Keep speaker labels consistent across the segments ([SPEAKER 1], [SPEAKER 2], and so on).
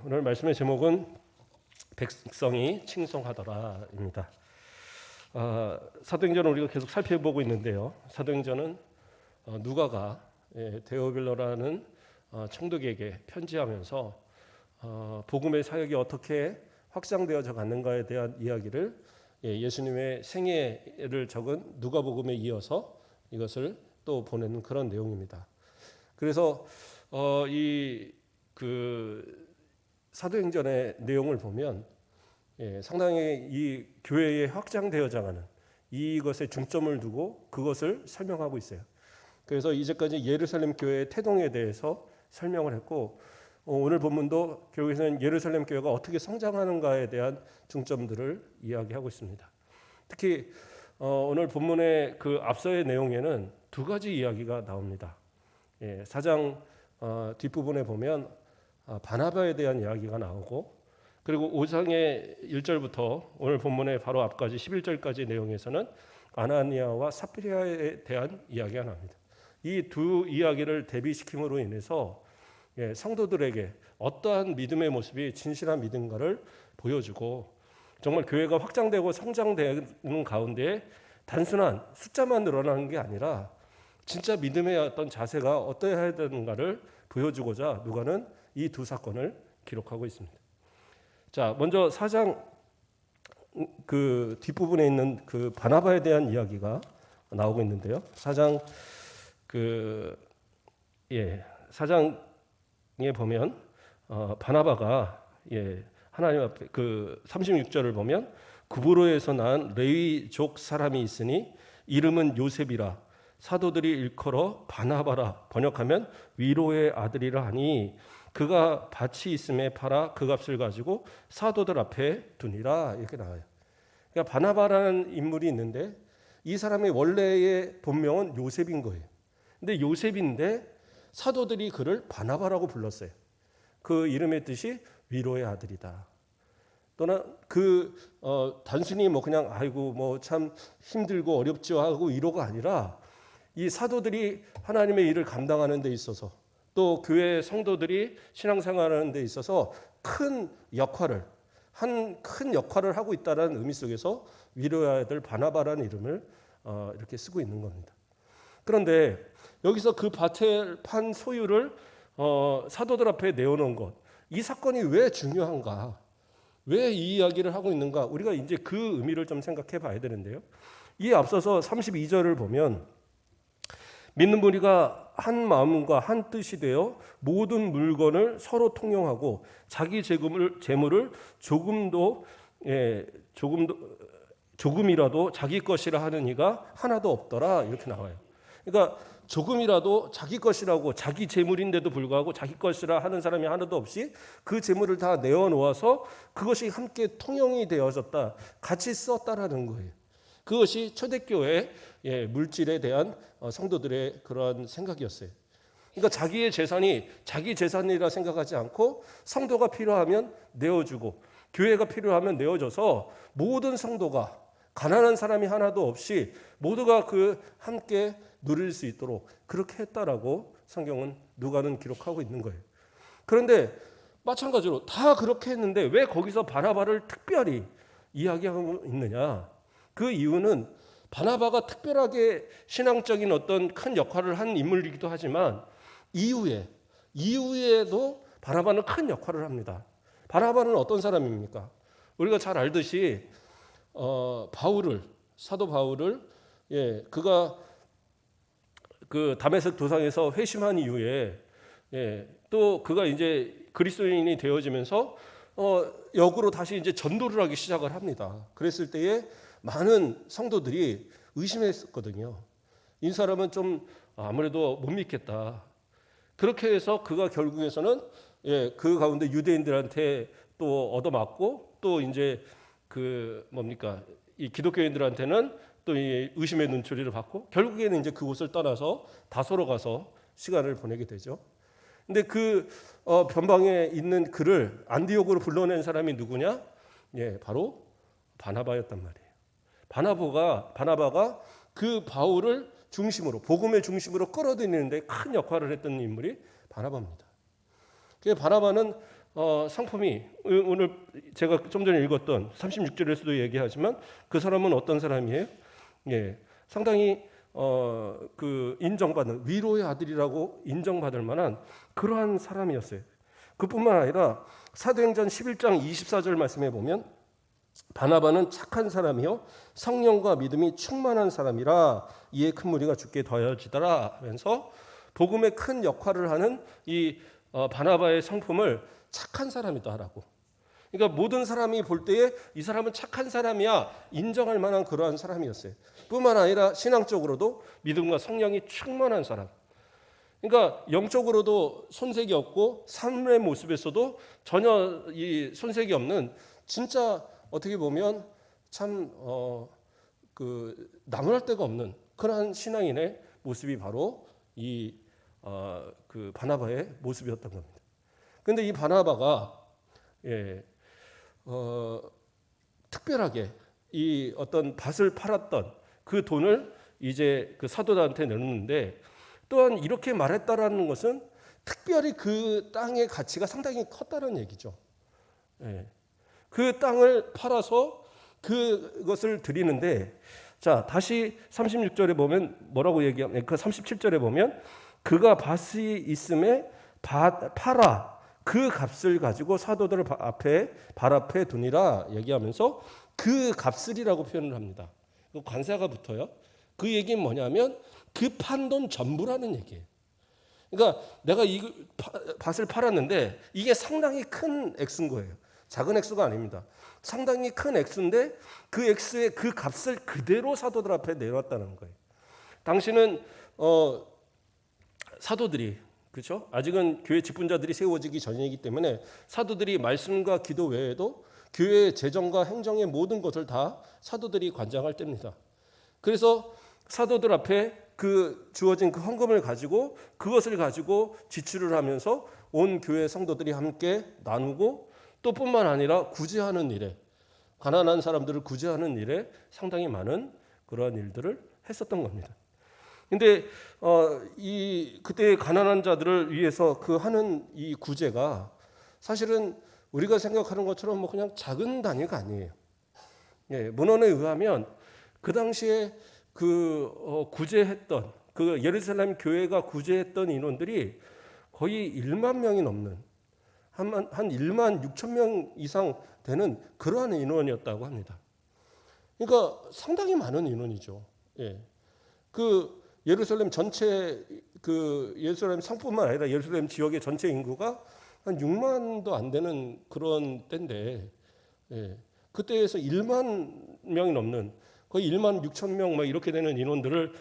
[SPEAKER 1] 오늘 말씀의 제목은 백성이 칭송하더라입니다. 사도행전을 우리가 계속 살펴보고 있는데요. 사도행전은 누가가 데오빌로라는 총독에게 편지하면서 복음의 사역이 어떻게 확장되어져 갔는가에 대한 이야기를 예수님의 생애를 적은 누가복음에 이어서 이것을 또 보내는 그런 내용입니다. 그래서 사도행전의 내용을 보면 상당히 이 교회에 확장되어져가는 이것에 중점을 두고 그것을 설명하고 있어요. 그래서 이제까지 예루살렘 교회의 태동에 대해서 설명을 했고 오늘 본문도 교회에서는 예루살렘 교회가 어떻게 성장하는가에 대한 중점들을 이야기하고 있습니다. 특히 오늘 본문의 그 앞서의 내용에는 두 가지 이야기가 나옵니다. 4장 뒷부분에 보면 바나바에 대한 이야기가 나오고, 그리고 5장의 1절부터 오늘 본문의 바로 앞까지 11절까지 내용에서는 아나니아와 삽비리아에 대한 이야기가 나옵니다. 이 두 이야기를 대비시킴으로 인해서 성도들에게 어떠한 믿음의 모습이 진실한 믿음가를 보여주고, 정말 교회가 확장되고 성장되는 가운데 단순한 숫자만 늘어나는 게 아니라 진짜 믿음의 어떤 자세가 어떠해야 되는가를 보여주고자 누가는 이 두 사건을 기록하고 있습니다. 자, 먼저 4장 그 뒷부분에 있는 그 바나바에 대한 이야기가 나오고 있는데요. 4장에 보면 바나바가 하나님 앞에 그 36절을 보면 구브로에서 난 레위족 사람이 있으니 이름은 요셉이라 사도들이 일컬어 바나바라 번역하면 위로의 아들이라 하니 그가 밭이 있음에 팔아 그 값을 가지고 사도들 앞에 두니라, 이렇게 나와요. 그러니까 바나바라는 인물이 있는데 이 사람의 원래의 본명은 요셉인 거예요. 근데 요셉인데 사도들이 그를 바나바라고 불렀어요. 그 이름의 뜻이 위로의 아들이다. 또는 단순히 그냥 아이고 참 힘들고 어렵죠 하고 위로가 아니라 이 사도들이 하나님의 일을 감당하는 데 있어서 또 교회 성도들이 신앙생활하는 데 있어서 큰 역할을 하고 있다는 의미 속에서 위로의 아들 바나바라는 이름을 이렇게 쓰고 있는 겁니다. 그런데 여기서 그 밭을 판 소유를 사도들 앞에 내어놓은 것, 이 사건이 왜 중요한가? 왜 이 이야기를 하고 있는가? 우리가 이제 그 의미를 좀 생각해 봐야 되는데요. 이 앞서서 32절을 보면 믿는 무리가 한 마음과 한 뜻이 되어 모든 물건을 서로 통용하고 자기 재물을 조금이라도 자기 것이라 하는 이가 하나도 없더라, 이렇게 나와요. 그러니까 조금이라도 자기 것이라고, 자기 재물인데도 불구하고 자기 것이라 하는 사람이 하나도 없이 그 재물을 다 내어놓아서 그것이 함께 통용이 되어졌다, 같이 썼다라는 거예요. 그것이 초대교회 물질에 대한 성도들의 그런 생각이었어요. 그러니까 자기의 재산이 자기 재산이라 생각하지 않고 성도가 필요하면 내어주고 교회가 필요하면 내어줘서 모든 성도가, 가난한 사람이 하나도 없이 모두가 함께 누릴 수 있도록 그렇게 했다라고 성경은 누가는 기록하고 있는 거예요. 그런데 마찬가지로 다 그렇게 했는데 왜 거기서 바나바를 특별히 이야기하고 있느냐? 그 이유는 바나바가 특별하게 신앙적인 어떤 큰 역할을 한 인물이기도 하지만 이후에도 바나바는 큰 역할을 합니다. 바나바는 어떤 사람입니까? 우리가 잘 알듯이 사도 바울을 그가 그 다메섹 도상에서 회심한 이후에 또 그가 이제 그리스도인이 되어지면서 역으로 다시 이제 전도를 하기 시작을 합니다. 그랬을 때에 많은 성도들이 의심했거든요. 이 사람은 좀 아무래도 못 믿겠다. 그렇게 해서 그가 결국에서는 그 가운데 유대인들한테 또 얻어맞고 또 이제 이 기독교인들한테는 또 이 의심의 눈초리를 받고 결국에는 이제 그곳을 떠나서 다소로 가서 시간을 보내게 되죠. 근데 변방에 있는 그를 안디옥으로 불러낸 사람이 누구냐? 바로 바나바였단 말이에요. 바나바가 그 바울을 중심으로, 복음의 중심으로 끌어들이는데 큰 역할을 했던 인물이 바나바입니다. 바나바는 상품이 오늘 제가 좀 전에 읽었던 36절에서도 얘기하지만 그 사람은 어떤 사람이에요? 예, 상당히 그 인정받는 위로의 아들이라고 인정받을 만한 그러한 사람이었어요. 그뿐만 아니라 사도행전 11장 24절 말씀에 보면 바나바는 착한 사람이요 성령과 믿음이 충만한 사람이라 이에 큰 무리가 주께 더하여지더라 하면서 복음의 큰 역할을 하는 이 바나바의 성품을 착한 사람이다라고. 그러니까 모든 사람이 볼 때에 이 사람은 착한 사람이야 인정할 만한 그러한 사람이었어요. 뿐만 아니라 신앙적으로도 믿음과 성령이 충만한 사람. 그러니까 영적으로도 손색이 없고 삶의 모습에서도 전혀 이 손색이 없는 진짜 어떻게 보면 참 그 나무랄 데가 없는 그러한 신앙인의 모습이 바로 이 그 바나바의 모습이었던 겁니다. 그런데 이 바나바가 특별하게 이 어떤 밭을 팔았던 그 돈을 이제 그 사도들한테 내놓는데 또한 이렇게 말했다라는 것은 특별히 그 땅의 가치가 상당히 컸다는 얘기죠. 그 땅을 팔아서 그것을 드리는데 자 다시 36절에 보면 뭐라고 얘기하면 그 37절에 보면 그가 밭이 있음에 팔아 그 값을 가지고 사도들 발 앞에 두니라 얘기하면서 그 값을이라고 표현을 합니다. 관사가 붙어요. 그 얘기는 뭐냐면 그 판 돈 전부라는 얘기예요. 그러니까 내가 이 밭을 팔았는데 이게 상당히 큰 액수인 거예요. 작은 액수가 아닙니다. 상당히 큰 액수인데 그 액수의 그 값을 그대로 사도들 앞에 내놨다는 거예요. 당시는 사도들이 그렇죠? 아직은 교회 직분자들이 세워지기 전이기 때문에 사도들이 말씀과 기도 외에도 교회의 재정과 행정의 모든 것을 다 사도들이 관장할 때입니다. 그래서 사도들 앞에 그 주어진 그 헌금을 가지고 그것을 가지고 지출을 하면서 온 교회 성도들이 함께 나누고 또 뿐만 아니라 구제하는 일에 가난한 사람들을 구제하는 일에 상당히 많은 그러한 일들을 했었던 겁니다. 근데 이 그때 가난한 자들을 위해서 그 하는 이 구제가 사실은 우리가 생각하는 것처럼 뭐 그냥 작은 단위가 아니에요. 문헌에 의하면 그 당시에 그 구제했던 그 예루살렘 교회가 구제했던 인원들이 거의 1만 명이 넘는 한 1만 6천 명 이상 되는 그러한 인원이었다고 합니다. 그러니까 상당히 많은 인원이죠. 그 예루살렘 전체 그 예루살렘 성뿐만 아니라 예루살렘 지역의 전체 인구가 한 6만도 안 되는 그런 때인데 그때에서 1만 명이 넘는 거의 1만 6천 명 막 이렇게 되는 인원들을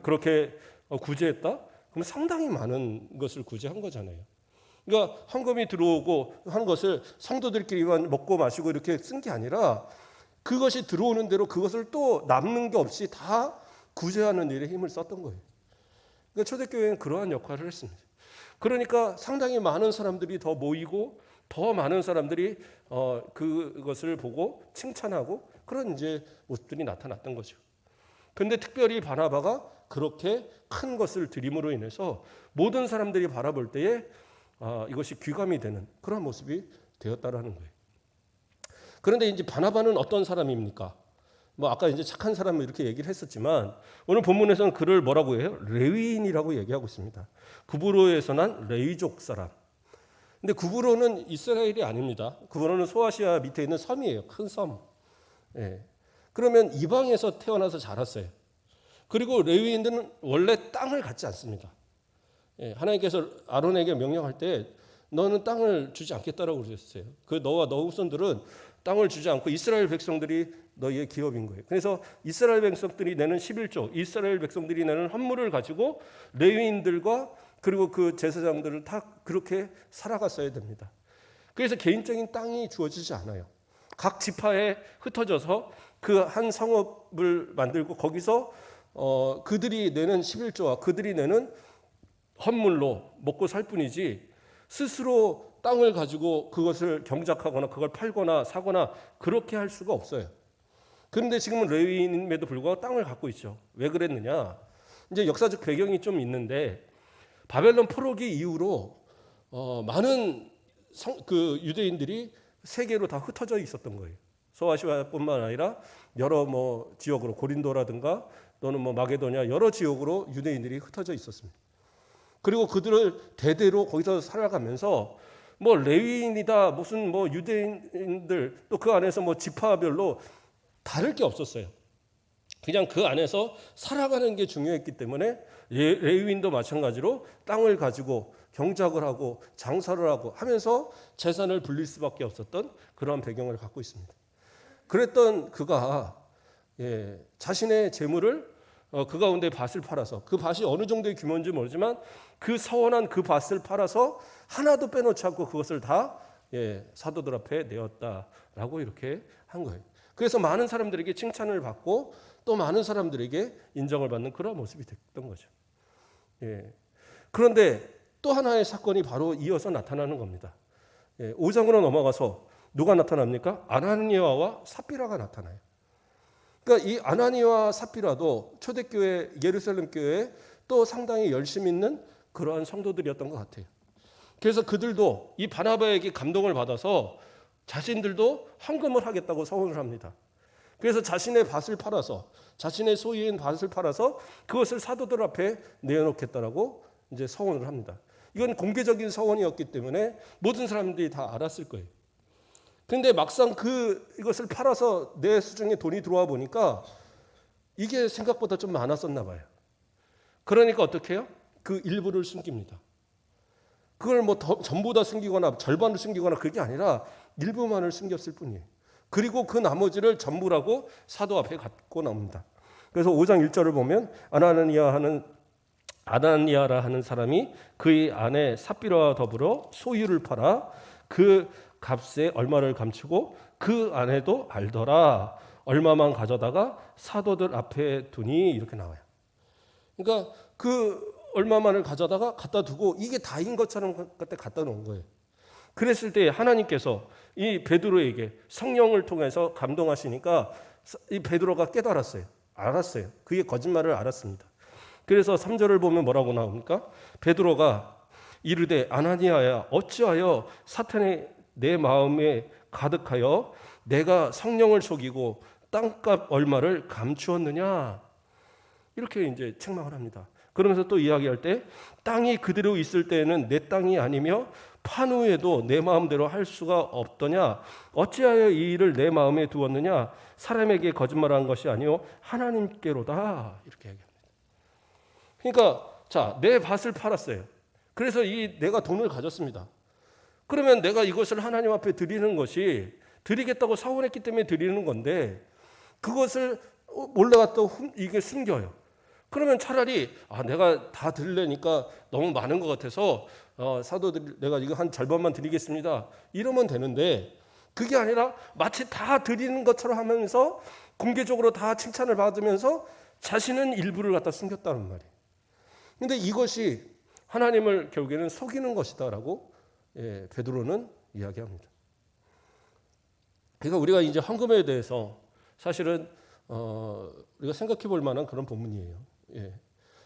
[SPEAKER 1] 그렇게 구제했다? 그럼 상당히 많은 것을 구제한 거잖아요. 그러니까 헌금이 들어오고 한 것을 성도들끼리만 먹고 마시고 이렇게 쓴 게 아니라 그것이 들어오는 대로 그것을 또 남는 게 없이 다 구제하는 일에 힘을 썼던 거예요. 그러니까 초대교회는 그러한 역할을 했습니다. 그러니까 상당히 많은 사람들이 더 모이고 더 많은 사람들이 그것을 보고 칭찬하고 그런 이제 모습들이 나타났던 거죠. 그런데 특별히 바나바가 그렇게 큰 것을 드림으로 인해서 모든 사람들이 바라볼 때에 이것이 귀감이 되는 그런 모습이 되었다라는 거예요. 그런데 이제 바나바는 어떤 사람입니까? 뭐 아까 이제 착한 사람 이렇게 얘기를 했었지만 오늘 본문에서는 그를 뭐라고 해요? 레위인이라고 얘기하고 있습니다. 구브로에서 난 레위족 사람. 근데 구브로는 이스라엘이 아닙니다. 구브로는 소아시아 밑에 있는 섬이에요. 큰 섬. 그러면 이방에서 태어나서 자랐어요. 그리고 레위인들은 원래 땅을 갖지 않습니다. 하나님께서 아론에게 명령할 때 너는 땅을 주지 않겠다라고 그러셨어요. 그 너와 너 후손들은 땅을 주지 않고 이스라엘 백성들이 너희의 기업인 거예요. 그래서 이스라엘 백성들이 내는 11조, 이스라엘 백성들이 내는 헌물을 가지고 레위인들과 그리고 그 제사장들을 다 그렇게 살아갔어야 됩니다. 그래서 개인적인 땅이 주어지지 않아요. 각 지파에 흩어져서 그 한 성읍을 만들고 거기서 그들이 내는 11조와 그들이 내는 헌물로 먹고 살 뿐이지 스스로 땅을 가지고 그것을 경작하거나 그걸 팔거나 사거나 그렇게 할 수가 없어요. 그런데 지금은 레위인임에도 불구하고 땅을 갖고 있죠. 왜 그랬느냐? 이제 역사적 배경이 좀 있는데 바벨론 포로기 이후로 많은 그 유대인들이 세계로 다 흩어져 있었던 거예요. 소아시아뿐만 아니라 여러 뭐 지역으로 고린도라든가 또는 뭐 마게도냐 여러 지역으로 유대인들이 흩어져 있었습니다. 그리고 그들을 대대로 거기서 살아가면서 뭐 레위인이다 무슨 뭐 유대인들 또 그 안에서 뭐 지파별로 다를 게 없었어요. 그냥 그 안에서 살아가는 게 중요했기 때문에 레위인도 마찬가지로 땅을 가지고 경작을 하고 장사를 하고 하면서 재산을 불릴 수밖에 없었던 그러한 배경을 갖고 있습니다. 그랬던 그가 자신의 재물을 그 가운데 밭을 팔아서 그 밭이 어느 정도의 규모인지 모르지만 그 서원한 그 밭을 팔아서 하나도 빼놓지 않고 그것을 다 사도들 앞에 내었다라고 이렇게 한 거예요. 그래서 많은 사람들에게 칭찬을 받고 또 많은 사람들에게 인정을 받는 그런 모습이 됐던 거죠. 그런데 또 하나의 사건이 바로 이어서 나타나는 겁니다. 5장으로 넘어가서 누가 나타납니까? 아나니아와 삽비라가 나타나요. 그러니까 이 아나니아와 삽비라도 초대교회 예루살렘 교회에 또 상당히 열심 있는 그러한 성도들이었던 것 같아요. 그래서 그들도 이 바나바에게 감동을 받아서 자신들도 헌금을 하겠다고 서원을 합니다. 그래서 자신의 밭을 팔아서 자신의 소유인 밭을 팔아서 그것을 사도들 앞에 내어놓겠다라고 이제 서원을 합니다. 이건 공개적인 서원이었기 때문에 모든 사람들이 다 알았을 거예요. 그런데 막상 이것을 팔아서 내 수중에 돈이 들어와 보니까 이게 생각보다 좀 많았었나 봐요. 그러니까 어떻게 해요? 그 일부를 숨깁니다. 그걸 뭐 전부 다 숨기거나 절반을 숨기거나 그게 아니라 일부만을 숨겼을 뿐이에요. 그리고 그 나머지를 전부라고 사도 앞에 갖고 나옵니다. 그래서 5장 1절을 보면 아나니아라 하는 사람이 그의 아내 삽비라와 더불어 소유를 팔아 그 값에 얼마를 감추고 그 아내도 알더라. 얼마만 가져다가 사도들 앞에 두니 이렇게 나와요. 그러니까 그 얼마만을 가져다가 갖다 두고 이게 다인 것처럼 갖다 놓은 거예요. 그랬을 때 하나님께서 이 베드로에게 성령을 통해서 감동하시니까 이 베드로가 깨달았어요. 알았어요. 그의 거짓말을 알았습니다. 그래서 3절을 보면 뭐라고 나옵니까? 베드로가 이르되 아나니아야 어찌하여 사탄이 내 마음에 가득하여 내가 성령을 속이고 땅값 얼마를 감추었느냐 이렇게 이제 책망을 합니다. 그러면서 또 이야기할 때 땅이 그대로 있을 때에는 내 땅이 아니며 판 후에도 내 마음대로 할 수가 없더냐 어찌하여 이 일을 내 마음에 두었느냐 사람에게 거짓말한 것이 아니요 하나님께로다 이렇게 얘기합니다. 그러니까 자, 내 밭을 팔았어요. 그래서 내가 돈을 가졌습니다. 그러면 내가 이것을 하나님 앞에 드리는 것이 드리겠다고 서원했기 때문에 드리는 건데 그것을 몰래가 또 이게 숨겨요. 그러면 차라리 내가 다 드리려니까 너무 많은 것 같아서 사도들 내가 이거 한 절반만 드리겠습니다. 이러면 되는데 그게 아니라 마치 다 드리는 것처럼 하면서 공개적으로 다 칭찬을 받으면서 자신은 일부를 갖다 숨겼다는 말이에요. 근데 이것이 하나님을 결국에는 속이는 것이다라고 베드로는 이야기합니다. 그러니까 우리가 이제 헌금에 대해서 사실은 우리가 생각해 볼 만한 그런 본문이에요.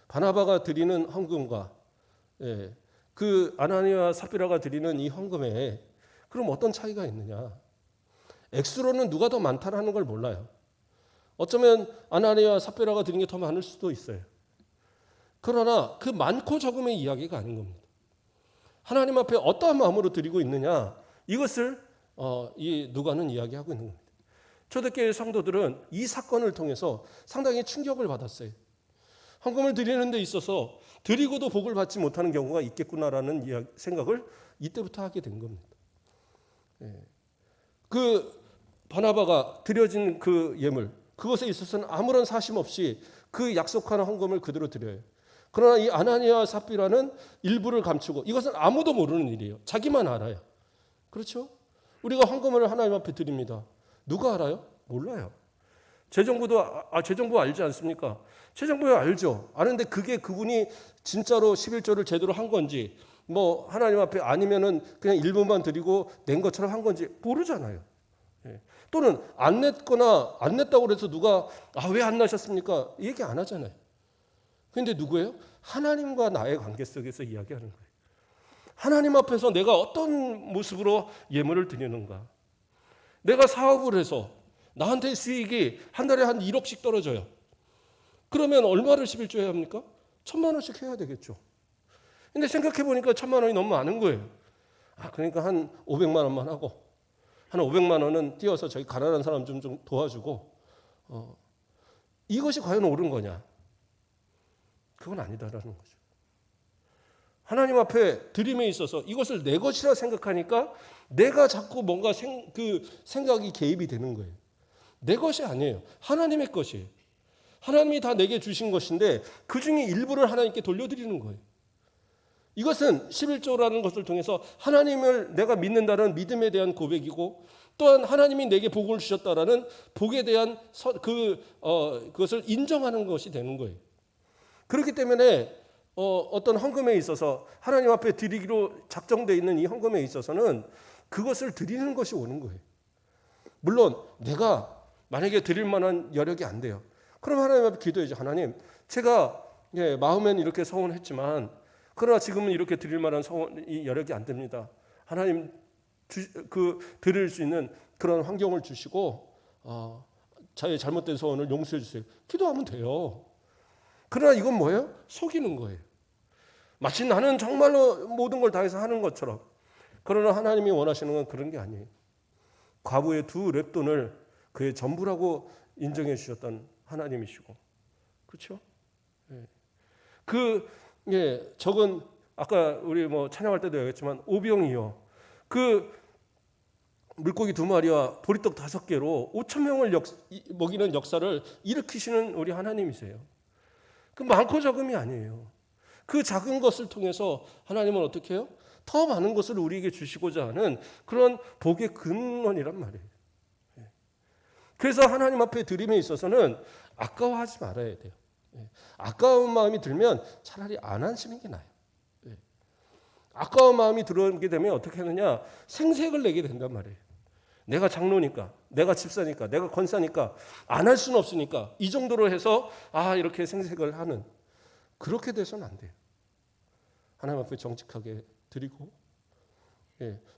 [SPEAKER 1] 바나바가 드리는 헌금과 그 아나니아와 삽비라가 드리는 이 헌금에 그럼 어떤 차이가 있느냐? 액수로는 누가 더 많다라는 걸 몰라요. 어쩌면 아나니아와 삽비라가 드린 게 더 많을 수도 있어요. 그러나 그 많고 적음의 이야기가 아닌 겁니다. 하나님 앞에 어떠한 마음으로 드리고 있느냐 이것을 이 누가는 이야기하고 있는 겁니다. 초대교회 성도들은 이 사건을 통해서 상당히 충격을 받았어요. 헌금을 드리는 데 있어서 드리고도 복을 받지 못하는 경우가 있겠구나라는 생각을 이때부터 하게 된 겁니다. 그 바나바가 드려진 그 예물 그것에 있어서는 아무런 사심 없이 그 약속하는 헌금을 그대로 드려요. 그러나 이 아나니아와 삽비라는 일부를 감추고 이것은 아무도 모르는 일이에요. 자기만 알아요. 그렇죠? 우리가 헌금을 하나님 앞에 드립니다. 누가 알아요? 몰라요. 재정부 알지 않습니까? 재정부 알죠. 아는데 그게 그분이 진짜로 11조를 제대로 한 건지 뭐 하나님 앞에 아니면은 그냥 일부만 드리고 낸 것처럼 한 건지 모르잖아요. 또는 안 냈거나 안 냈다고 해서 누가 왜 안 나셨습니까? 얘기 안 하잖아요. 그런데 누구예요? 하나님과 나의 관계 속에서 이야기하는 거예요. 하나님 앞에서 내가 어떤 모습으로 예물을 드리는가? 내가 사업을 해서 나한테 수익이 한 달에 한 1억씩 떨어져요. 그러면 얼마를 11조 해야 합니까? 1,000만 원씩 해야 되겠죠. 근데 생각해 보니까 1,000만 원이 너무 많은 거예요. 그러니까 한 500만 원만 하고, 한 500만 원은 띄어서 저기 가난한 사람 좀 도와주고, 이것이 과연 옳은 거냐? 그건 아니다라는 거죠. 하나님 앞에 드림에 있어서 이것을 내 것이라 생각하니까 내가 자꾸 뭔가 생각이 개입이 되는 거예요. 내 것이 아니에요. 하나님의 것이에요. 하나님이 다 내게 주신 것인데 그 중에 일부를 하나님께 돌려드리는 거예요. 이것은 11조라는 것을 통해서 하나님을 내가 믿는다는 믿음에 대한 고백이고, 또한 하나님이 내게 복을 주셨다라는 복에 대한 그것을 인정하는 것이 되는 거예요. 그렇기 때문에 어떤 헌금에 있어서 하나님 앞에 드리기로 작정되어 있는 이 헌금에 있어서는 그것을 드리는 것이 오는 거예요. 물론 내가 만약에 드릴 만한 여력이 안 돼요. 그럼 하나님 앞에 기도해야죠. 하나님, 제가 마음엔 이렇게 서원했지만 그러나 지금은 이렇게 드릴 만한 이 여력이 안 됩니다. 하나님 드릴 수 있는 그런 환경을 주시고 저의 잘못된 소원을 용서해 주세요. 기도하면 돼요. 그러나 이건 뭐예요? 속이는 거예요. 마치 나는 정말로 모든 걸 다해서 하는 것처럼. 그러나 하나님이 원하시는 건 그런 게 아니에요. 과부의 2 렙돈을 그의 전부라고 인정해 주셨던 하나님이시고, 그렇죠? 적은 아까 우리 찬양할 때도 얘기했지만 오병이요. 그 물고기 2마리와 보리떡 5개로 5,000명을 먹이는 역사를 일으키시는 우리 하나님이세요. 그 많고 적음이 아니에요. 그 작은 것을 통해서 하나님은 어떻게 해요? 더 많은 것을 우리에게 주시고자 하는 그런 복의 근원이란 말이에요. 그래서 하나님 앞에 드림에 있어서는 아까워하지 말아야 돼요. 아까운 마음이 들면 차라리 안 하시는 게 나아요. 아까운 마음이 들어오게 되면 어떻게 하느냐? 생색을 내게 된단 말이에요. 내가 장로니까, 내가 집사니까, 내가 권사니까 안 할 수는 없으니까 이 정도로 해서 이렇게 생색을 하는, 그렇게 돼서는 안 돼요. 하나님 앞에 정직하게 드리고,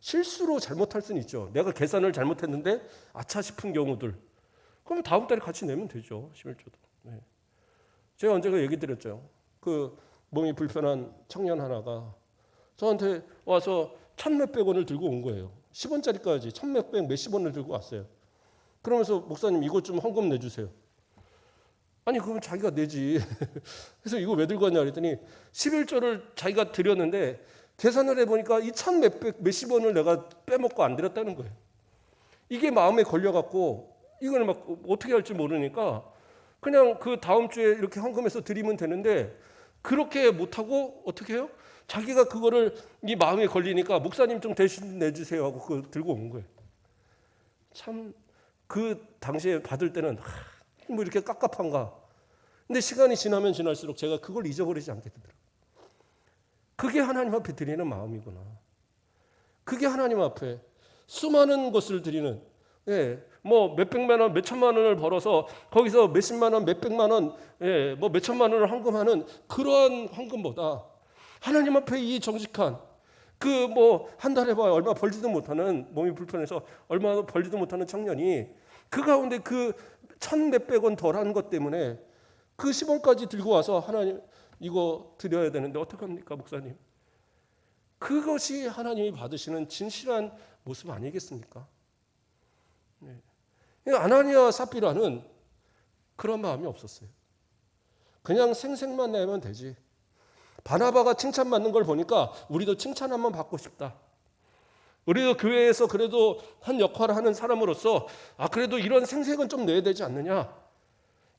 [SPEAKER 1] 실수로 잘못할 수는 있죠. 내가 계산을 잘못했는데 아차 싶은 경우들, 그러면 다음 달에 같이 내면 되죠. 11조도. 제가 언제가 얘기 드렸죠. 그 몸이 불편한 청년 하나가 저한테 와서 1,000몇백 원을 들고 온 거예요. 10원짜리까지 1,000몇백 몇십 원을 들고 왔어요. 그러면서 목사님 이것 좀 헌금 내주세요. 아니 그러면 자기가 내지. 그래서 이거 왜 들고 왔냐 그랬더니 11조를 자기가 드렸는데 계산을 해보니까 이 1,000몇백 몇십 원을 내가 빼먹고 안 드렸다는 거예요. 이게 마음에 걸려갖고 이걸 막 어떻게 할지 모르니까 그냥 그 다음 주에 이렇게 헌금해서 드리면 되는데 그렇게 못하고 어떻게 해요? 자기가 그거를 이 마음에 걸리니까 목사님 좀 대신 내주세요 하고 그거 들고 온 거예요. 참 그 당시에 받을 때는 뭐 이렇게 깝깝한가. 근데 시간이 지나면 지날수록 제가 그걸 잊어버리지 않게 되더라고요. 그게 하나님 앞에 드리는 마음이구나. 그게 하나님 앞에 수많은 것을 드리는, 뭐 몇백만 원, 몇천만 원을 벌어서 거기서 몇십만 원, 몇백만 원, 뭐 몇천만 원을 헌금하는 그러한 헌금보다 하나님 앞에 이 정직한 한 달에 봐요. 얼마 벌지도 못하는, 몸이 불편해서 얼마 벌지도 못하는 청년이 그 가운데 그 1,000몇백 원 덜한 것 때문에 그 10원까지 들고 와서 하나님 이거 드려야 되는데 어떡합니까 목사님? 그것이 하나님이 받으시는 진실한 모습 아니겠습니까? 아나니아와 삽비라는 그런 마음이 없었어요. 그냥 생색만 내면 되지. 바나바가 칭찬받는 걸 보니까 우리도 칭찬 한번 받고 싶다. 우리도 교회에서 그래도 한 역할을 하는 사람으로서 그래도 이런 생색은 좀 내야 되지 않느냐.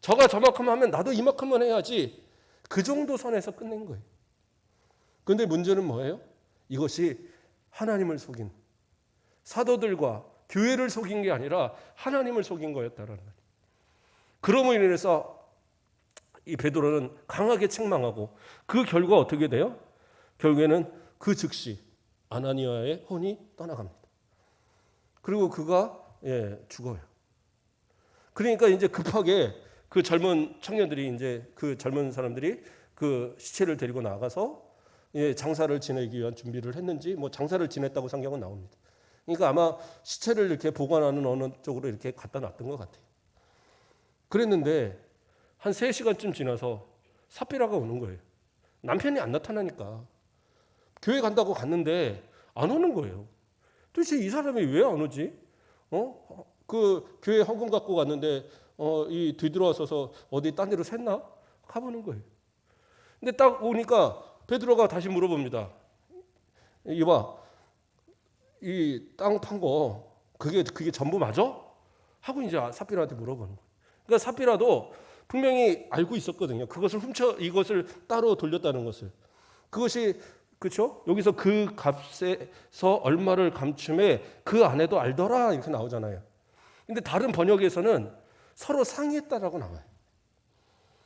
[SPEAKER 1] 저가 저만큼 하면 나도 이만큼은 해야지. 그 정도 선에서 끝낸 거예요. 그런데 문제는 뭐예요? 이것이 하나님을 속인, 사도들과 교회를 속인 게 아니라 하나님을 속인 거였다라는 거예요. 그러므로 인해서 이 베드로는 강하게 책망하고 그 결과 어떻게 돼요? 결국에는 그 즉시 아나니아의 혼이 떠나갑니다. 그리고 그가 죽어요. 그러니까 이제 급하게 그 젊은 청년들이 이제 그 젊은 사람들이 그 시체를 데리고 나가서 장사를 지내기 위한 준비를 했는지 뭐 장사를 지냈다고 성경은 나옵니다. 그러니까 아마 시체를 이렇게 보관하는 어느 쪽으로 이렇게 갖다 놨던 것 같아요. 그랬는데 한 3시간쯤 지나서 삽비라가 오는 거예요. 남편이 안 나타나니까. 교회 간다고 갔는데 안 오는 거예요. 도대체 이 사람이 왜 안 오지? 그 교회 헌금 갖고 갔는데 이 뒤돌아서서 어디 딴 데로 샜나? 가보는 거예요. 근데 딱 오니까 베드로가 다시 물어봅니다. 이봐, 이 땅 판 거 그게 전부 맞아? 하고 이제 삽비라한테 물어보는 거예요. 그러니까 삽비라도 분명히 알고 있었거든요. 그것을 이것을 따로 돌렸다는 것을. 그것이 그렇죠? 여기서 그 값에서 얼마를 감춤해 그 아내도 알더라 이렇게 나오잖아요. 근데 다른 번역에서는 서로 상의했다라고 나와요.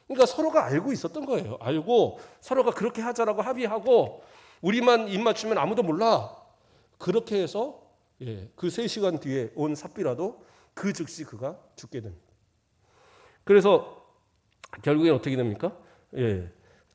[SPEAKER 1] 그러니까 서로가 알고 있었던 거예요. 알고 서로가 그렇게 하자라고 합의하고 우리만 입 맞추면 아무도 몰라. 그렇게 해서 그 3시간 뒤에 온 삽비라도 그 즉시 그가 죽게 됩니다. 그래서 결국엔 어떻게 됩니까?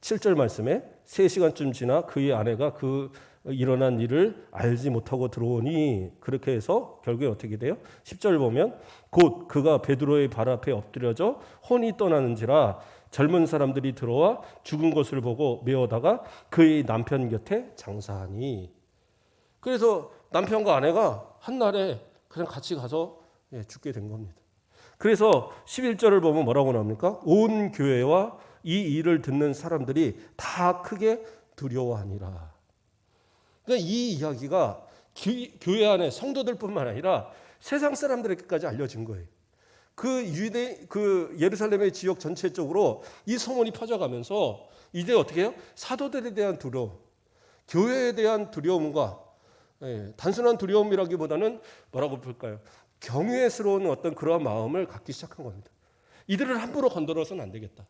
[SPEAKER 1] 7절 말씀에 3시간쯤 지나 그의 아내가 그 일어난 일을 알지 못하고 들어오니 그렇게 해서 결국에 어떻게 돼요? 10절 보면 곧 그가 베드로의 발 앞에 엎드려져 혼이 떠나는지라 젊은 사람들이 들어와 죽은 것을 보고 메어다가 그의 남편 곁에 장사하니. 그래서 남편과 아내가 한날에 그냥 같이 가서 죽게 된 겁니다. 그래서 11절을 보면 뭐라고 나옵니까? 온 교회와 이 일을 듣는 사람들이 다 크게 두려워하니라. 그러니까 이 이야기가 교회 안에 성도들뿐만 아니라 세상 사람들에게까지 알려진 거예요. 그 예루살렘의 지역 전체적으로 이 소문이 퍼져가면서 이제 어떻게 해요? 사도들에 대한 두려움, 교회에 대한 두려움과 단순한 두려움이라기보다는 뭐라고 볼까요? 경외스러운 어떤 그러한 마음을 갖기 시작한 겁니다. 이들을 함부로 건드려서는 안 되겠다.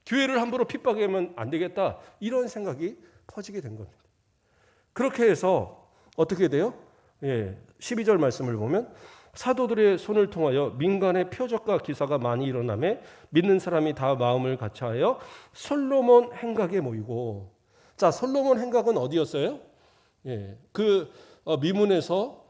[SPEAKER 1] 교회를 함부로 핍박하면 안 되겠다. 이런 생각이 퍼지게 된 겁니다. 그렇게 해서 어떻게 돼요? 12절 말씀을 보면 사도들의 손을 통하여 민간의 표적과 기사가 많이 일어나매 믿는 사람이 다 마음을 같이하여 솔로몬 행각에 모이고. 자, 솔로몬 행각은 어디였어요? 그 미문에서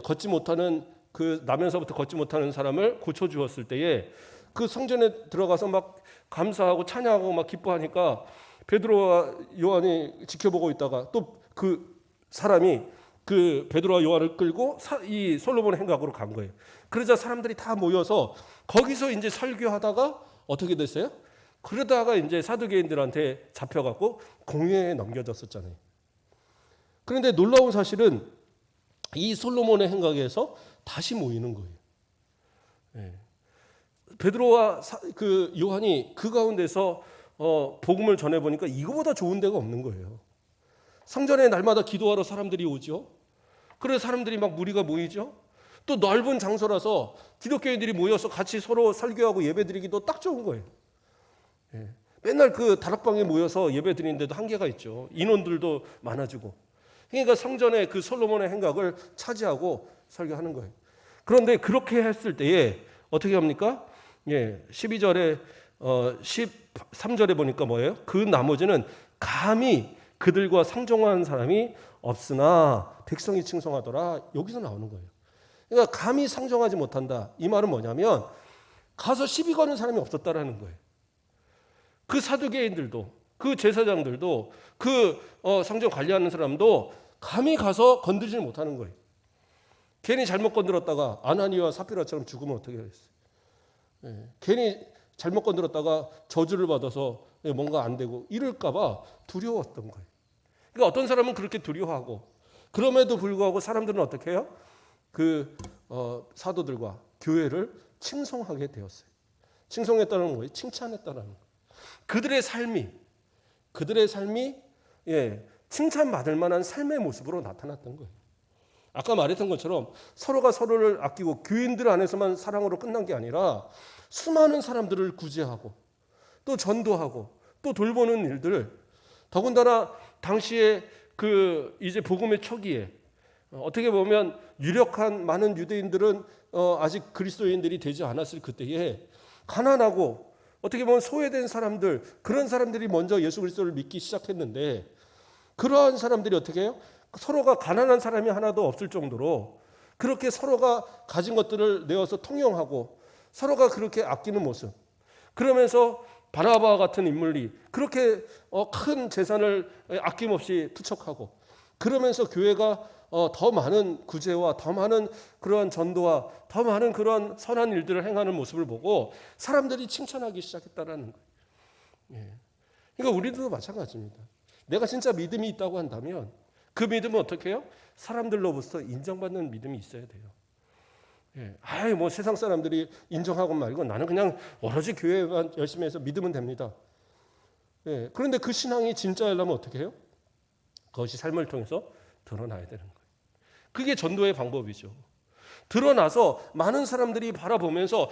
[SPEAKER 1] 걷지 못하는 그 나면서부터 걷지 못하는 사람을 고쳐 주었을 때에 그 성전에 들어가서 막 감사하고 찬양하고 막 기뻐하니까 베드로와 요한이 지켜보고 있다가 또 그 사람이 그 베드로와 요한을 끌고 이 솔로몬 행각으로 간 거예요. 그러자 사람들이 다 모여서 거기서 이제 설교하다가 어떻게 됐어요? 그러다가 이제 사두개인들한테 잡혀갖고 공회에 넘겨졌었잖아요. 그런데 놀라운 사실은 이 솔로몬의 행각에서 다시 모이는 거예요. 베드로와 그 요한이 그 가운데서 복음을 전해 보니까 이거보다 좋은 데가 없는 거예요. 성전에 날마다 기도하러 사람들이 오죠. 그래서 사람들이 막 무리가 모이죠. 또 넓은 장소라서 기독교인들이 모여서 같이 서로 설교하고 예배드리기도 딱 좋은 거예요. 맨날 그 다락방에 모여서 예배드리는데도 한계가 있죠. 인원들도 많아지고. 그러니까 성전의 그 솔로몬의 행각을 차지하고 설교하는 거예요. 그런데 그렇게 했을 때에 어떻게 합니까? 12절에 13절에 보니까 뭐예요? 그 나머지는 감히 그들과 상종한 사람이 없으나 백성이 칭송하더라. 여기서 나오는 거예요. 그러니까 감히 상종하지 못한다. 이 말은 뭐냐면 가서 시비 거는 사람이 없었다라는 거예요. 그 사두개인들도 그 제사장들도 그 성전 관리하는 사람도 감히 가서 건드리지 못하는 거예요. 괜히 잘못 건드렸다가 아나니와 삽비라처럼 죽으면 어떻게 하겠어요? 괜히 잘못 건드렸다가 저주를 받아서 뭔가 안 되고 이럴까 봐 두려웠던 거예요. 그러니까 어떤 사람은 그렇게 두려워하고 그럼에도 불구하고 사람들은 어떻게 해요? 그 사도들과 교회를 칭송하게 되었어요. 칭송했다는 거예요. 칭찬했다는 거예요. 그들의 삶이 칭찬받을 만한 삶의 모습으로 나타났던 거예요. 아까 말했던 것처럼 서로가 서로를 아끼고 교인들 안에서만 사랑으로 끝난 게 아니라 수많은 사람들을 구제하고 또 전도하고 또 돌보는 일들, 더군다나 당시에 그 이제 복음의 초기에 어떻게 보면 유력한 많은 유대인들은 아직 그리스도인들이 되지 않았을 그때에 가난하고 어떻게 보면 소외된 사람들, 그런 사람들이 먼저 예수 그리스도를 믿기 시작했는데 그러한 사람들이 어떻게 해요? 서로가 가난한 사람이 하나도 없을 정도로 그렇게 서로가 가진 것들을 내어서 통용하고 서로가 그렇게 아끼는 모습. 그러면서 바나바와 같은 인물이 그렇게 큰 재산을 아낌없이 투척하고 그러면서 교회가 더 많은 구제와 더 많은 그러한 전도와 더 많은 그러한 선한 일들을 행하는 모습을 보고 사람들이 칭찬하기 시작했다라는 거예요. 예. 그러니까 우리도 마찬가지입니다. 내가 진짜 믿음이 있다고 한다면 그 믿음은 어떻게 해요? 사람들로부터 인정받는 믿음이 있어야 돼요. 예. 아이 뭐 세상 사람들이 인정하고 말고 나는 그냥 오로지 교회만 열심히 해서 믿으면 됩니다. 예. 그런데 그 신앙이 진짜라면 어떻게 해요? 그것이 삶을 통해서 드러나야 되는 거예요. 그게 전도의 방법이죠. 드러나서 많은 사람들이 바라보면서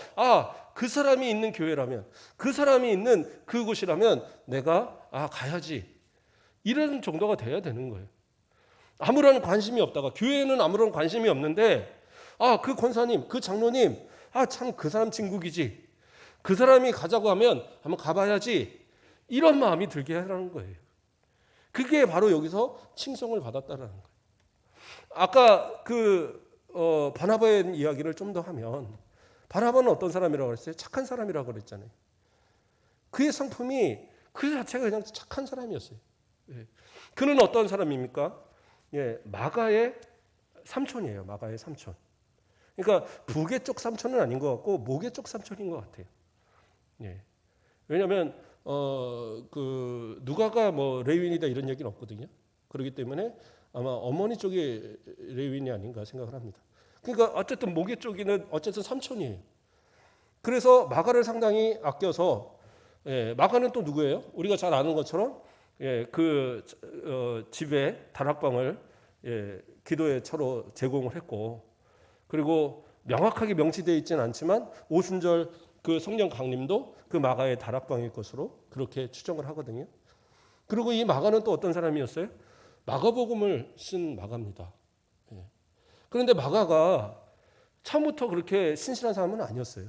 [SPEAKER 1] 그 사람이 있는 교회라면 그 사람이 있는 그곳이라면 내가 가야지 이런 정도가 돼야 되는 거예요. 아무런 관심이 없다가 교회에는 아무런 관심이 없는데 그 권사님 그 장로님 참 그 사람 친구이지 그 사람이 가자고 하면 한번 가봐야지 이런 마음이 들게 하라는 거예요. 그게 바로 여기서 칭송을 받았다라는 거예요. 아까 바나바의 이야기를 좀 더 하면 바나바는 어떤 사람이라고 그랬어요? 착한 사람이라고 그랬잖아요. 그의 성품이 그 자체가 그냥 착한 사람이었어요. 예. 그는 어떤 사람입니까? 예, 마가의 삼촌이에요. 마가의 삼촌. 그러니까 부계 쪽 삼촌은 아닌 것 같고 모계 쪽 삼촌인 것 같아요. 예. 왜냐하면 누가가 뭐 레위인이다 이런 얘기는 없거든요. 그렇기 때문에 아마 어머니 쪽이 레위인이 아닌가 생각을 합니다. 그러니까 어쨌든 모계 쪽이는 어쨌든 삼촌이에요. 그래서 마가를 상당히 아껴서 마가는 또 누구예요? 우리가 잘 아는 것처럼 집에 다락방을 기도의 처로 제공을 했고 그리고 명확하게 명시되어 있지는 않지만 오순절 그 성령 강림도 그 마가의 다락방일 것으로 그렇게 추정을 하거든요. 그리고 이 마가는 또 어떤 사람이었어요? 마가복음을 쓴 마가입니다. 그런데 마가가 처음부터 그렇게 신실한 사람은 아니었어요.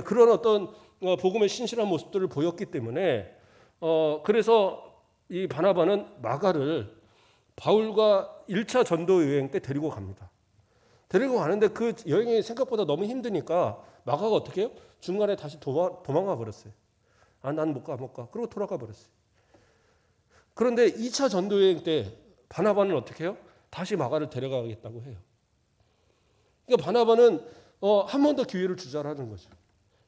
[SPEAKER 1] 그런 어떤 복음의 신실한 모습들을 보였기 때문에 그래서 이 바나바는 마가를 바울과 1차 전도 여행 때 데리고 갑니다. 데리고 가는데 그 여행이 생각보다 너무 힘드니까 마가가 어떻게 해요? 중간에 다시 도망가 버렸어요. 난 못 가. 그리고 돌아가 버렸어요. 그런데 2차 전도 여행 때 바나바는 어떻게 해요? 다시 마가를 데려가겠다고 해요. 그러니까 바나바는 한 번 더 기회를 주자라는 거죠.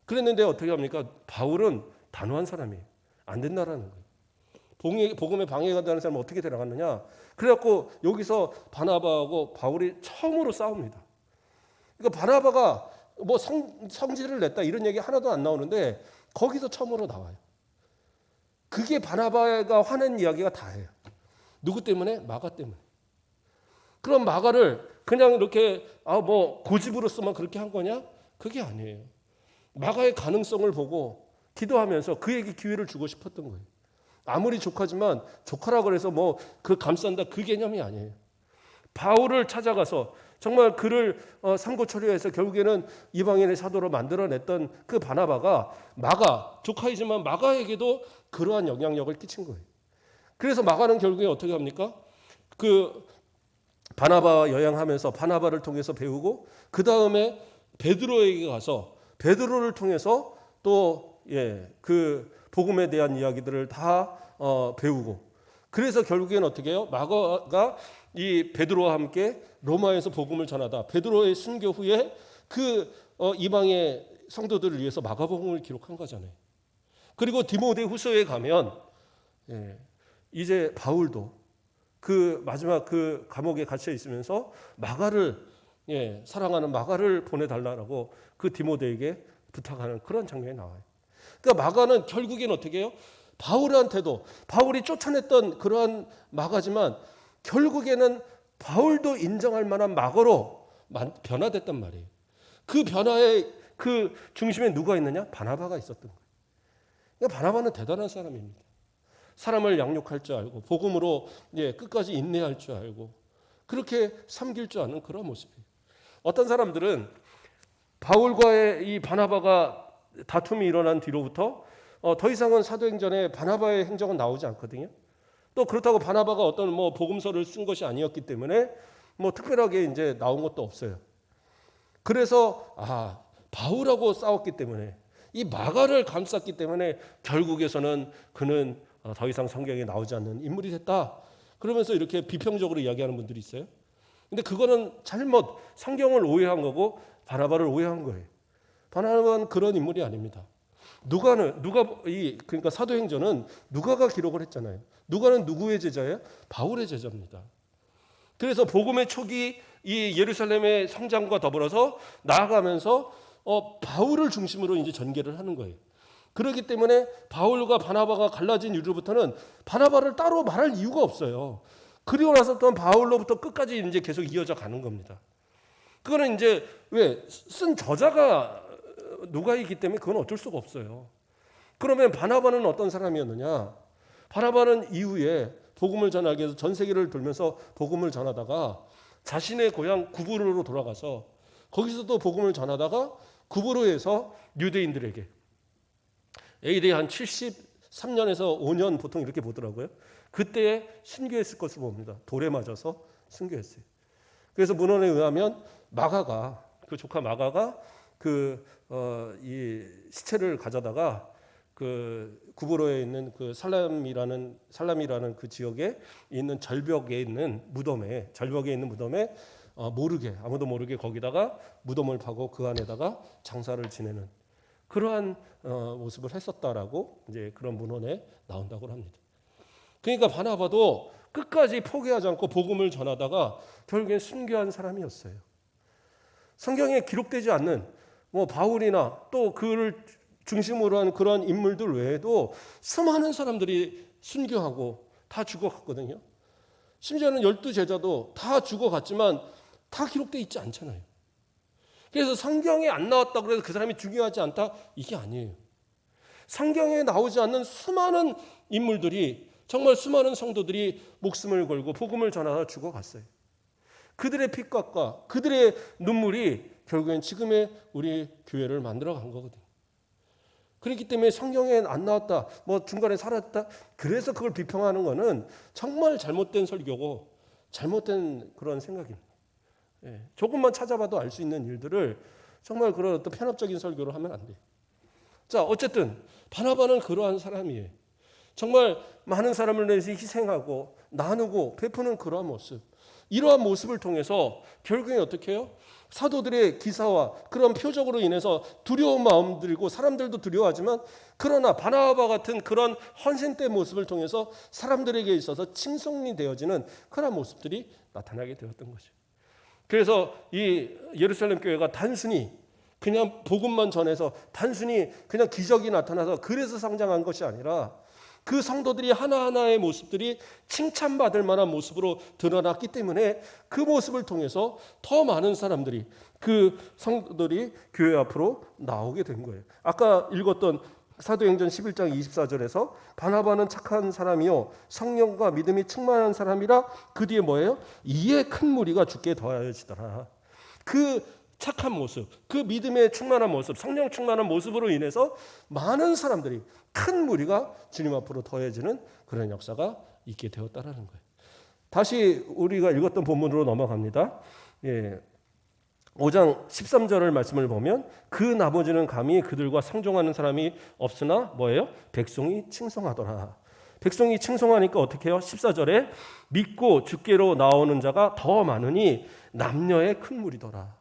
[SPEAKER 1] 그랬는데 어떻게 합니까? 바울은 단호한 사람이에요. 안 된다라는 거예요. 복음에 방해가 되는 사람을 어떻게 데려갔느냐? 그래갖고 여기서 바나바하고 바울이 처음으로 싸웁니다. 그러니까 바나바가 뭐 성질을 냈다 이런 얘기 하나도 안 나오는데 거기서 처음으로 나와요. 그게 바나바가 화낸 이야기가 다예요. 누구 때문에? 마가 때문에. 그럼 마가를 그냥 이렇게 뭐 고집으로서만 그렇게 한 거냐? 그게 아니에요. 마가의 가능성을 보고 기도하면서 그에게 기회를 주고 싶었던 거예요. 아무리 조카지만 조카라고 해서 뭐 그 감싼다 그 개념이 아니에요. 바울을 찾아가서 정말 그를 삼고 처리해서 결국에는 이방인의 사도로 만들어냈던 그 바나바가 마가 조카이지만 마가에게도 그러한 영향력을 끼친 거예요. 그래서 마가는 결국에 어떻게 합니까? 그 바나바와 여행하면서 바나바를 통해서 배우고 그 다음에 베드로에게 가서 베드로를 통해서 또 그 복음에 대한 이야기들을 다 배우고 그래서 결국엔 어떻게 해요? 마가가 이 베드로와 함께 로마에서 복음을 전하다. 베드로의 순교 후에 그 이방의 성도들을 위해서 마가복음을 기록한 거잖아요. 그리고 디모데후서에 가면 이제 바울도 그 마지막 그 감옥에 갇혀 있으면서 마가를 사랑하는 마가를 보내달라고 그 디모데에게 부탁하는 그런 장면이 나와요. 그러니까 마가는 결국엔 어떻게 해요? 바울한테도 바울이 쫓아냈던 그러한 마가지만 결국에는 바울도 인정할 만한 마가로 변화됐단 말이에요. 그 변화의 그 중심에 누가 있느냐? 바나바가 있었던 거예요. 그러니까 바나바는 대단한 사람입니다. 사람을 양육할 줄 알고 복음으로 끝까지 인내할 줄 알고 그렇게 섬길 줄 아는 그런 모습이에요. 어떤 사람들은 바울과의 이 바나바가 다툼이 일어난 뒤로부터 더 이상은 사도행전에 바나바의 행적은 나오지 않거든요. 또 그렇다고 바나바가 어떤 뭐 복음서를 쓴 것이 아니었기 때문에 뭐 특별하게 이제 나온 것도 없어요. 그래서 바울하고 싸웠기 때문에 이 마가를 감쌌기 때문에 결국에서는 그는 더 이상 성경에 나오지 않는 인물이 됐다. 그러면서 이렇게 비평적으로 이야기하는 분들이 있어요. 근데 그거는 잘못 성경을 오해한 거고 바나바를 오해한 거예요. 바나바는 그런 인물이 아닙니다. 그러니까 사도행전은 누가가 기록을 했잖아요. 누가는 누구의 제자예요? 바울의 제자입니다. 그래서 복음의 촉이 이 예루살렘의 성장과 더불어서 나아가면서 바울을 중심으로 이제 전개를 하는 거예요. 그렇기 때문에 바울과 바나바가 갈라진 이후부터는 바나바를 따로 말할 이유가 없어요. 그리고 나서 또 바울로부터 끝까지 이제 계속 이어져 가는 겁니다. 그거는 이제 왜 쓴 저자가 누가이기 때문에 그건 어쩔 수가 없어요. 그러면 바나바는 어떤 사람이었느냐? 바나바는 이후에 복음을 전하기 위해서 전 세계를 돌면서 복음을 전하다가 자신의 고향 구브로로 돌아가서 거기서도 복음을 전하다가 구브로에서 유대인들에게 AD 한 73년에서 5년 보통 이렇게 보더라고요. 그때에 순교했을 것으로 봅니다. 돌에 맞아서 순교했어요. 그래서 문헌에 의하면 마가가 그 조카 마가가 이 시체를 가져다가 그 구브로에 있는 그 살람이라는 그 지역에 있는 절벽에 있는 무덤에 모르게 아무도 모르게 거기다가 무덤을 파고 그 안에다가 장사를 지내는 그러한 모습을 했었다라고 이제 그런 문헌에 나온다고 합니다. 그러니까 바나바도 끝까지 포기하지 않고 복음을 전하다가 결국엔 순교한 사람이었어요. 성경에 기록되지 않는 뭐 바울이나 또 그를 중심으로 한 그런 인물들 외에도 수많은 사람들이 순교하고 다 죽어갔거든요. 심지어는 12제자도 다 죽어갔지만 다 기록되어 있지 않잖아요. 그래서 성경에 안 나왔다고 해서 그 사람이 중요하지 않다? 이게 아니에요. 성경에 나오지 않는 수많은 인물들이 정말 수많은 성도들이 목숨을 걸고 복음을 전하다 죽어갔어요. 그들의 피값과 그들의 눈물이 결국엔 지금의 우리 교회를 만들어간 거거든요. 그렇기 때문에 성경에 안 나왔다, 뭐 중간에 사라졌다, 그래서 그걸 비평하는 거는 정말 잘못된 설교고 잘못된 그런 생각입니다. 조금만 찾아봐도 알 수 있는 일들을 정말 그런 어떤 편협적인 설교로 하면 안 돼요. 자, 어쨌든 바나바는 그러한 사람이에요. 정말 많은 사람을 위해서 희생하고 나누고 베푸는 그러한 모습. 이러한 모습을 통해서 결국에 어떻게 해요? 사도들의 기사와 그런 표적으로 인해서 두려운 마음 들고 사람들도 두려워하지만 그러나 바나바 같은 그런 헌신된 모습을 통해서 사람들에게 있어서 칭송이 되어지는 그런 모습들이 나타나게 되었던 거죠. 그래서 이 예루살렘 교회가 단순히 그냥 복음만 전해서 단순히 그냥 기적이 나타나서 그래서 성장한 것이 아니라 그 성도들이 하나하나의 모습들이 칭찬받을 만한 모습으로 드러났기 때문에 그 모습을 통해서 더 많은 사람들이 그 성도들이 교회 앞으로 나오게 된 거예요. 아까 읽었던 사도행전 11장 24절에서 바나바는 착한 사람이요 성령과 믿음이 충만한 사람이라 그 뒤에 뭐예요? 이에 큰 무리가 주께 더하여지더라. 그 착한 모습, 그 믿음의 충만한 모습, 성령 충만한 모습으로 인해서 많은 사람들이 큰 무리가 주님 앞으로 더해지는 그런 역사가 있게 되었다라는 거예요. 다시 우리가 읽었던 본문으로 넘어갑니다. 5장 13절을 말씀을 보면 그 나머지는 감히 그들과 상종하는 사람이 없으나 뭐예요? 백성이 칭송하더라. 백성이 칭송하니까 어떻게 해요? 14절에 믿고 주께로 나오는 자가 더 많으니 남녀의 큰 무리더라.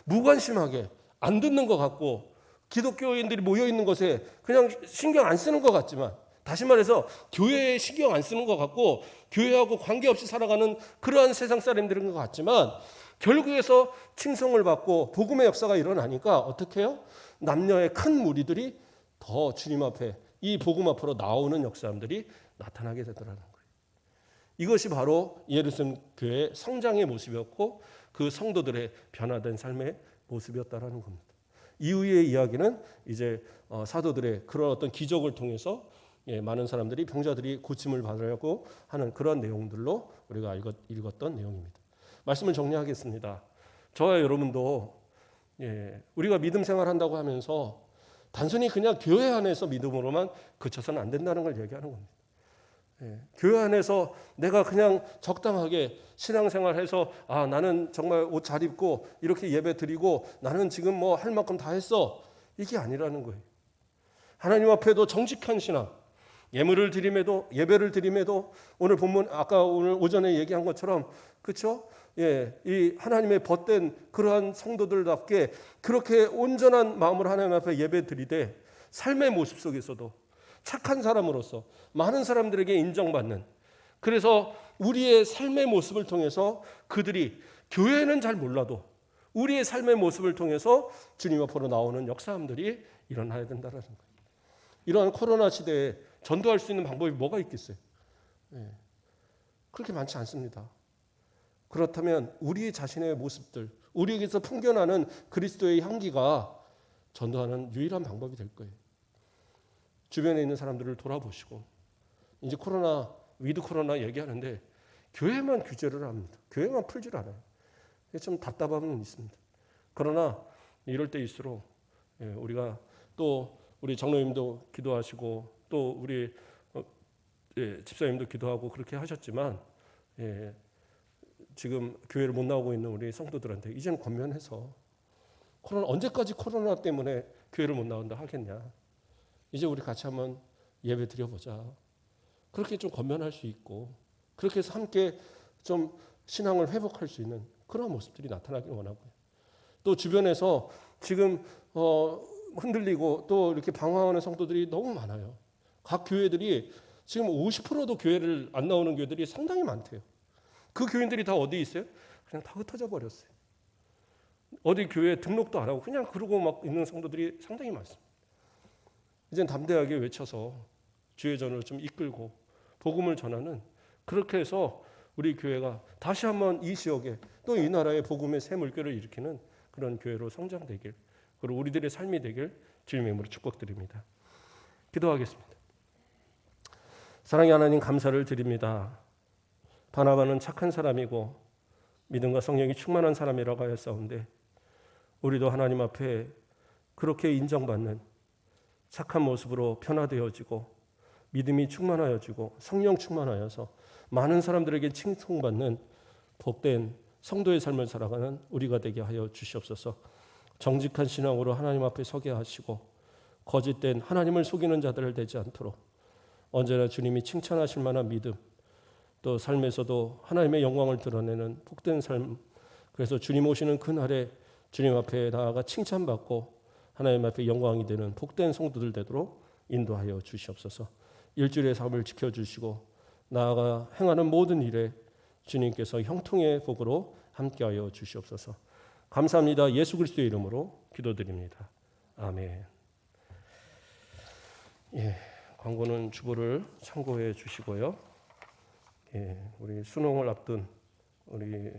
[SPEAKER 1] 무관심하게 안 듣는 것 같고 기독교인들이 모여있는 것에 그냥 신경 안 쓰는 것 같지만 다시 말해서 교회에 신경 안 쓰는 것 같고 교회하고 관계없이 살아가는 그러한 세상 사람들인 것 같지만 결국에서 칭송을 받고 복음의 역사가 일어나니까 어떻게 해요? 남녀의 큰 무리들이 더 주님 앞에 이 복음 앞으로 나오는 역사들이 나타나게 되더라는 거예요. 이것이 바로 예루살렘 교회의 성장의 모습이었고 그 성도들의 변화된 삶의 모습이었다라는 겁니다. 이후의 이야기는 이제 사도들의 그런 어떤 기적을 통해서 많은 사람들이 병자들이 고침을 받으려고 하는 그런 내용들로 우리가 읽었던 내용입니다. 말씀을 정리하겠습니다. 저와 여러분도 우리가 믿음 생활한다고 하면서 단순히 그냥 교회 안에서 믿음으로만 그쳐서는 안 된다는 걸 얘기하는 겁니다. 교회 안에서 내가 그냥 적당하게 신앙생활해서 나는 정말 옷 잘 입고 이렇게 예배 드리고 나는 지금 뭐 할 만큼 다 했어. 이게 아니라는 거예요. 하나님 앞에도 정직한 신앙, 예물을 드림에도 예배를 드림에도 오늘 본문 아까 오늘 오전에 얘기한 것처럼 그렇죠? 이 하나님의 벗된 그러한 성도들답게 그렇게 온전한 마음으로 하나님 앞에 예배 드리되 삶의 모습 속에서도 착한 사람으로서 많은 사람들에게 인정받는, 그래서 우리의 삶의 모습을 통해서 그들이 교회는 잘 몰라도 우리의 삶의 모습을 통해서 주님 앞으로 나오는 역사함들이 일어나야 된다는 거예요. 이러한 코로나 시대에 전도할 수 있는 방법이 뭐가 있겠어요? 그렇게 많지 않습니다. 그렇다면 우리 자신의 모습들, 우리에게서 풍겨나는 그리스도의 향기가 전도하는 유일한 방법이 될 거예요. 주변에 있는 사람들을 돌아보시고, 이제 위드 코로나 얘기하는데 교회만 규제를 합니다. 교회만 풀질 않아요. 좀 답답함은 있습니다. 그러나 이럴 때일수록 우리가 또 우리 장로님도 기도하시고 또 우리 집사님도 기도하고 그렇게 하셨지만 지금 교회를 못 나오고 있는 우리 성도들한테 이제는 권면해서 언제까지 코로나 때문에 교회를 못 나온다 하겠냐. 이제 우리 같이 한번 예배 드려보자. 그렇게 좀 권면할 수 있고 그렇게 해서 함께 좀 신앙을 회복할 수 있는 그런 모습들이 나타나길 원하고요. 또 주변에서 지금 흔들리고 또 이렇게 방황하는 성도들이 너무 많아요. 각 교회들이 지금 50%도 교회를 안 나오는 교회들이 상당히 많대요. 그 교인들이 다 어디 있어요? 그냥 다 흩어져 버렸어요. 어디 교회에 등록도 안 하고 그냥 그러고 막 있는 성도들이 상당히 많습니다. 이젠 담대하게 외쳐서 주의 전을 좀 이끌고 복음을 전하는, 그렇게 해서 우리 교회가 다시 한번 이 지역에 또 이 나라의 복음의 새 물결을 일으키는 그런 교회로 성장되길, 그리고 우리들의 삶이 되길 주님의 이름으로 축복드립니다. 기도하겠습니다. 사랑의 하나님, 감사를 드립니다. 바나바는 착한 사람이고 믿음과 성령이 충만한 사람이라고 하였사온데 우리도 하나님 앞에 그렇게 인정받는 착한 모습으로 변화되어지고 믿음이 충만하여지고 성령 충만하여서 많은 사람들에게 칭송받는 복된 성도의 삶을 살아가는 우리가 되게 하여 주시옵소서. 정직한 신앙으로 하나님 앞에 서게 하시고 거짓된 하나님을 속이는 자들을 되지 않도록 언제나 주님이 칭찬하실 만한 믿음, 또 삶에서도 하나님의 영광을 드러내는 복된 삶, 그래서 주님 오시는 그날에 주님 앞에 나아가 칭찬받고 하나님 앞에 영광이 되는 복된 성도들 되도록 인도하여 주시옵소서. 일주일의 삶을 지켜주시고 나아가 행하는 모든 일에 주님께서 형통의 복으로 함께하여 주시옵소서. 감사합니다. 예수 그리스도의 이름으로 기도드립니다. 아멘. 광고는 주보를 참고해 주시고요. 우리 수능을 앞둔 우리